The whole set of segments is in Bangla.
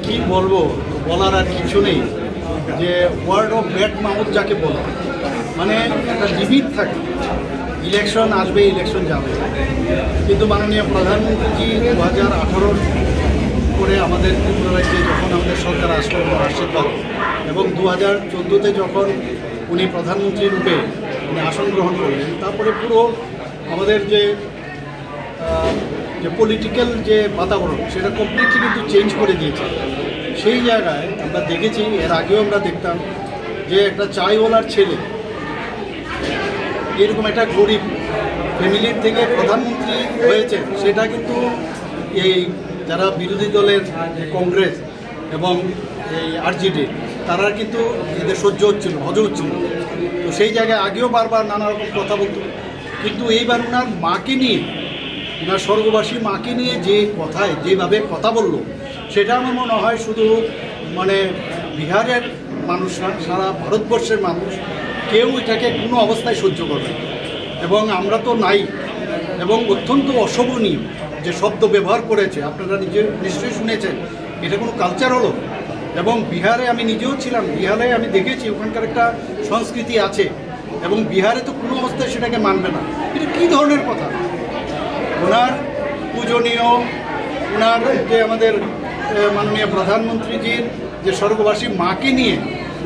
কি বলবো, বলার আর কিছু নেই। যে ওয়ার্ড অফ ব্যাড মাউথ যাকে বলে, মানে একটা লিমিট থাকে। ইলেকশন আসবে, ইলেকশন যাবে, কিন্তু মাননীয় প্রধানমন্ত্রীজি 2018 করে আমাদের ত্রিপুরা রাজ্যে যখন আমাদের সরকার আসলো আশীর্বাদ, এবং 2014-তে যখন উনি প্রধানমন্ত্রী রূপে উনি আসন গ্রহণ করলেন, তারপরে পুরো আমাদের যে পলিটিক্যাল যে বাতাবরণ সেটা কমপ্লিটলি কিন্তু চেঞ্জ করে দিয়েছে। সেই জায়গায় আমরা দেখেছি, এর আগেও আমরা দেখতাম যে একটা চাইওয়ালার ছেলে এরকম একটা গরিব ফ্যামিলির থেকে প্রধানমন্ত্রী হয়েছে, সেটা কিন্তু এই যারা বিরোধী দলের কংগ্রেস এবং এই আরজেডি তারা কিন্তু এদের সহ্য হচ্ছিল, হজম হচ্ছিল। তো সেই জায়গায় আগেও বারবার নানা রকম কথা বলতো, কিন্তু এইবার ওনার মাকে নিয়ে, ওনার স্বর্গবাসী মাকে নিয়ে যে কথায় যেভাবে কথা বলল, সেটা আমার মনে হয় শুধু মানে বিহারের মানুষ না, সারা ভারতবর্ষের মানুষ কেউ এটাকে কোনো অবস্থায় সহ্য করবে। এবং আমরা তো নাই, এবং অত্যন্ত অশোভনীয় যে শব্দ ব্যবহার করেছে, আপনারা নিশ্চয়ই শুনেছেন। এটা কোনো কালচার হলো? এবং বিহারে আমি নিজেও ছিলাম, বিহারে আমি দেখেছি ওখানকার একটা সংস্কৃতি আছে, এবং বিহারে তো কোনো অবস্থায় সেটাকে মানবে না। এটা কী ধরনের কথা? ওনার পূজনীয়, ওনার যে আমাদের মাননীয় প্রধানমন্ত্রীজির যে স্বর্গবাসী মাকে নিয়ে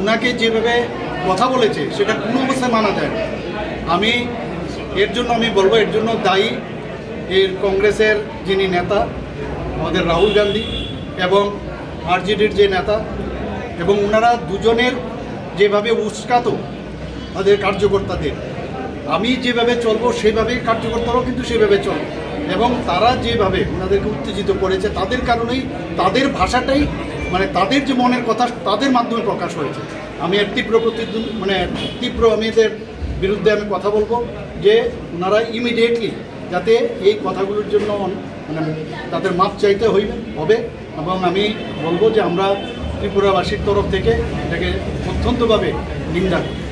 ওনাকে যেভাবে কথা বলেছে, সেটা কোনো অবস্থায় মানা যায় না। এর জন্য আমি বলবো, এর জন্য দায়ী এর কংগ্রেসের যিনি নেতা আমাদের রাহুল গান্ধী এবং আরজেডির যে নেতা, এবং ওনারা দুজনের যেভাবে উস্কাত তাদের কার্যকর্তাদের, আমি যেভাবে চলবো সেভাবেই কার্যকর্তারাও কিন্তু সেভাবে চলবে। এবং তারা যেভাবে ওনাদেরকে উত্তেজিত করেছে, তাদের কারণেই, তাদের ভাষাটাই মানে তাদের যে মনের কথা তাদের মাধ্যমে প্রকাশ হয়েছে। আমি এর আমি এদের বিরুদ্ধে আমি কথা বলবো যে ওনারা ইমিডিয়েটলি যাতে এই কথাগুলোর জন্য মানে তাদের মাপ চাইতে হবে। এবং আমি বলবো যে আমরা ত্রিপুরাবাসীর তরফ থেকে এটাকে অত্যন্তভাবে নিন্দা করি।